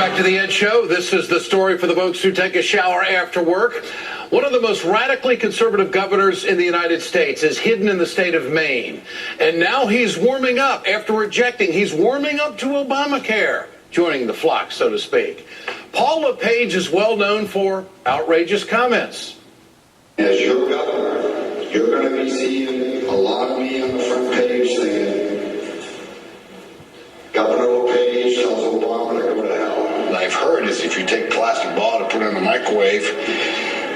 Back to the Ed Show. This is the story for the folks who take a shower after work. One of the most radically conservative governors in the United States is hidden in the state of Maine. And now he's warming up after rejecting. He's warming up to Obamacare, joining the flock, so to speak. Paul LePage is well known for outrageous comments. As your governor, you're going to be seeing a lot of me on the front page saying, Governor LePage tells Obama to go to hell. What I've heard is if you take a plastic ball and put it in the microwave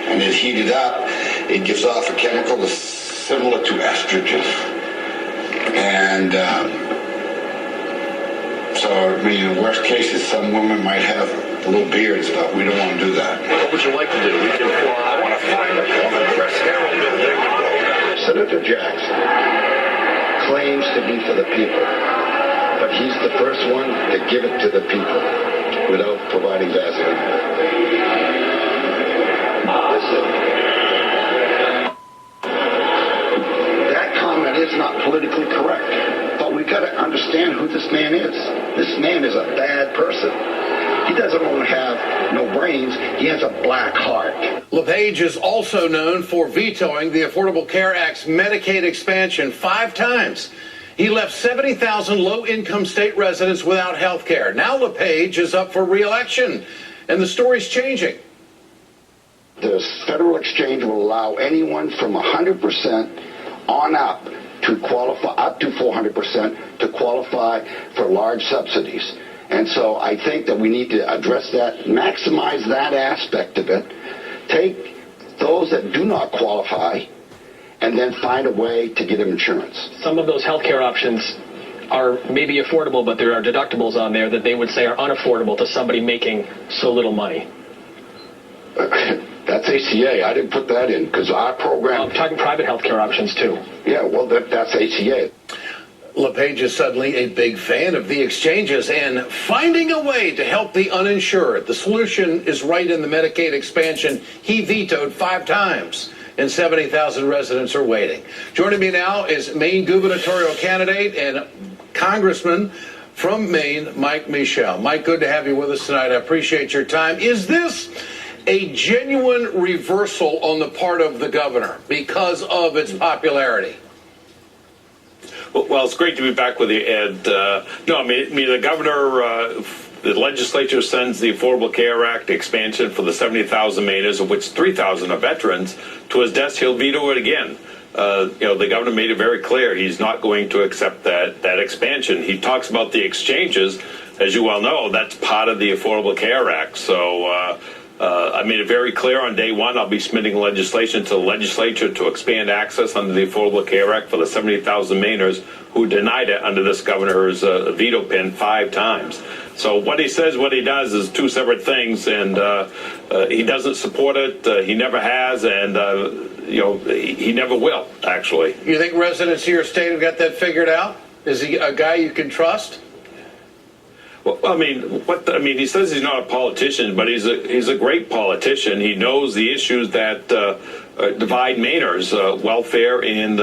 and then heat it up, it gives off a chemical that's similar to estrogen. And so, I mean, in the worst cases, some women might have little beards, but we don't want to do that. What would you like to do? We can fly. I want to fly in the Press Herald building. Senator Jackson claims to be for the people, but he's the first one to give it to the people without providing Vaseline. Listen, that comment is not politically correct, but we've got to understand who this man is. This man is a bad person. He doesn't only have no brains, he has a black heart. LePage is also known for vetoing the Affordable Care Act's Medicaid expansion 5 times. He left 70,000 low-income state residents without health care. Now LePage is up for re-election, and the story's changing. The federal exchange will allow anyone from 100% on up to qualify, up to 400% to qualify for large subsidies. And so I think that we need to address that, maximize that aspect of it, take those that do not qualify, and then find a way to get them insurance. Some of those health care options are maybe affordable, but there are deductibles on there that they would say are unaffordable to somebody making so little money. That's ACA. I didn't put that in because our program... Well, I'm talking private health care options, too. Yeah, well, that's ACA. LePage is suddenly a big fan of the exchanges and finding a way to help the uninsured. The solution is right in the Medicaid expansion he vetoed 5 times, and 70,000 residents are waiting. Joining me now is Maine gubernatorial candidate and Congressman from Maine, Mike Michaud. Mike, good to have you with us tonight. I appreciate your time. Is this a genuine reversal on the part of the governor because of its popularity? Well, it's great to be back with you, Ed. No, I mean, the governor, the legislature sends the Affordable Care Act expansion for the 70,000 Mainers, of which 3,000 are veterans, to his desk. He'll veto it again. The governor made it very clear he's not going to accept that expansion. He talks about the exchanges. As you well know, that's part of the Affordable Care Act. So I made it very clear on day one I'll be submitting legislation to the legislature to expand access under the Affordable Care Act for the 70,000 Mainers who denied it under this governor's veto pen 5 times. So what he says, what he does is 2 separate things, and he doesn't support it. He never has, and he never will, actually. You think residents of your state have got that figured out? Is he a guy you can trust? Well, I mean, he says he's not a politician, but he's a great politician. He knows the issues that divide Mainers, welfare and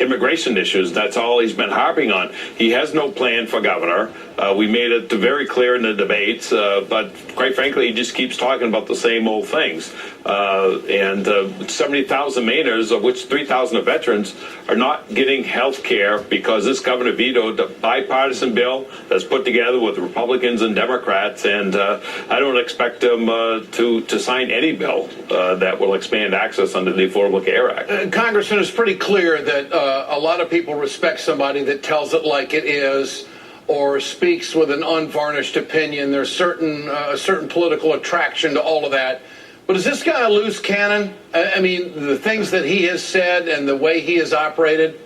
immigration issues. That's all he's been harping on. He has no plan for governor. We made it very clear in the debates, but quite frankly, he just keeps talking about the same old things. And 70,000 Mainers, of which 3,000 are veterans, are not getting health care because this governor vetoed a bipartisan bill that's put together with Republicans and Democrats, and I don't expect him to sign any bill that will expand access under the Affordable Care Act. Congressman, it's pretty clear that a lot of people respect somebody that tells it like it is or speaks with an unvarnished opinion. There's a certain political attraction to all of that. But is this guy a loose cannon? I mean, the things that he has said and the way he has operated?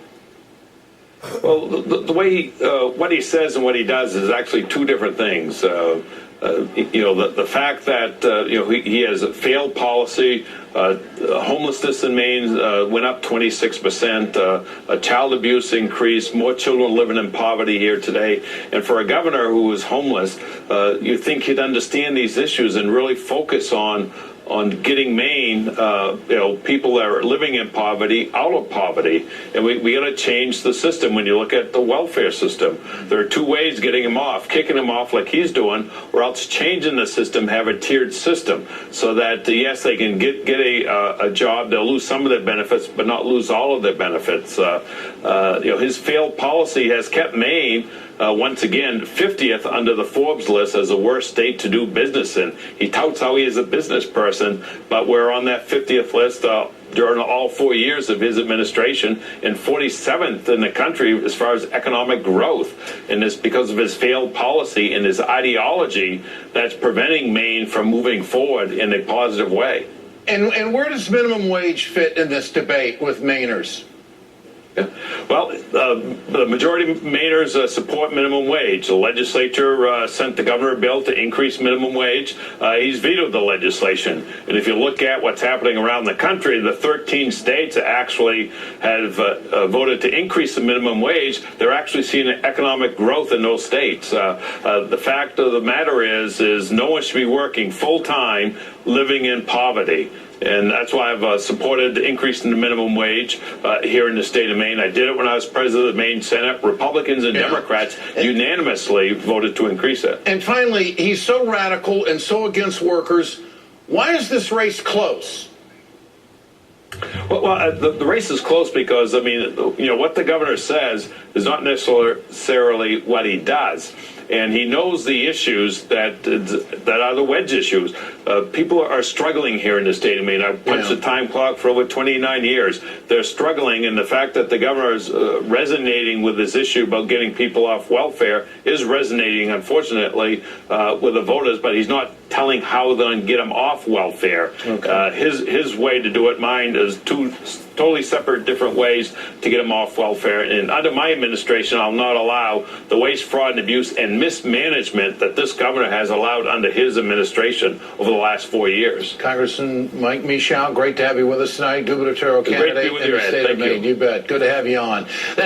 Well, the way what he says and what he does is actually 2 different things. The fact that he has a failed policy, homelessness in Maine went up 26%, child abuse increased, more children living in poverty here today, and for a governor who is homeless, you think he'd understand these issues and really focus on on getting Maine, people that are living in poverty out of poverty. And we got to change the system. When you look at the welfare system, there are two ways getting them off: kicking them off like he's doing, or else changing the system, have a tiered system, so that yes, they can get a job. They'll lose some of their benefits, but not lose all of their benefits. His failed policy has kept Maine once again 50th under the Forbes list as the worst state to do business in. He touts how he is a business person, but we're on that 50th list during all 4 years of his administration, and 47th in the country as far as economic growth. And it's because of his failed policy and his ideology that's preventing Maine from moving forward in a positive way. And where does minimum wage fit in this debate with Mainers? Well, the majority of Mainers support minimum wage. The legislature sent the governor a bill to increase minimum wage. He's vetoed the legislation. And if you look at what's happening around the country, the 13 states that actually have voted to increase the minimum wage, they're actually seeing economic growth in those states. The fact of the matter is no one should be working full-time living in poverty. And that's why I've supported the increase in the minimum wage here in the state of Maine. I did it when I was president of the Maine Senate. Republicans and Democrats unanimously voted to increase it. And finally, he's so radical and so against workers. Why is this race close? Well, the race is close because, what the governor says is not necessarily what he does. And he knows the issues that are the wedge issues. People are struggling here in the state of Maine. I've punched the time clock for over 29 years. They're struggling, and the fact that the governor is resonating with this issue about getting people off welfare is resonating, unfortunately, with the voters, but he's not telling how they're going to get them off welfare. Okay. His way to do it, mine, is two totally separate, different ways to get them off welfare. And under my administration, I'll not allow the waste, fraud, and abuse and mismanagement that this governor has allowed under his administration over the last 4 years. Congressman Mike Michaud, great to have you with us tonight, gubernatorial candidate in the state of Maine. You bet. Good to have you on.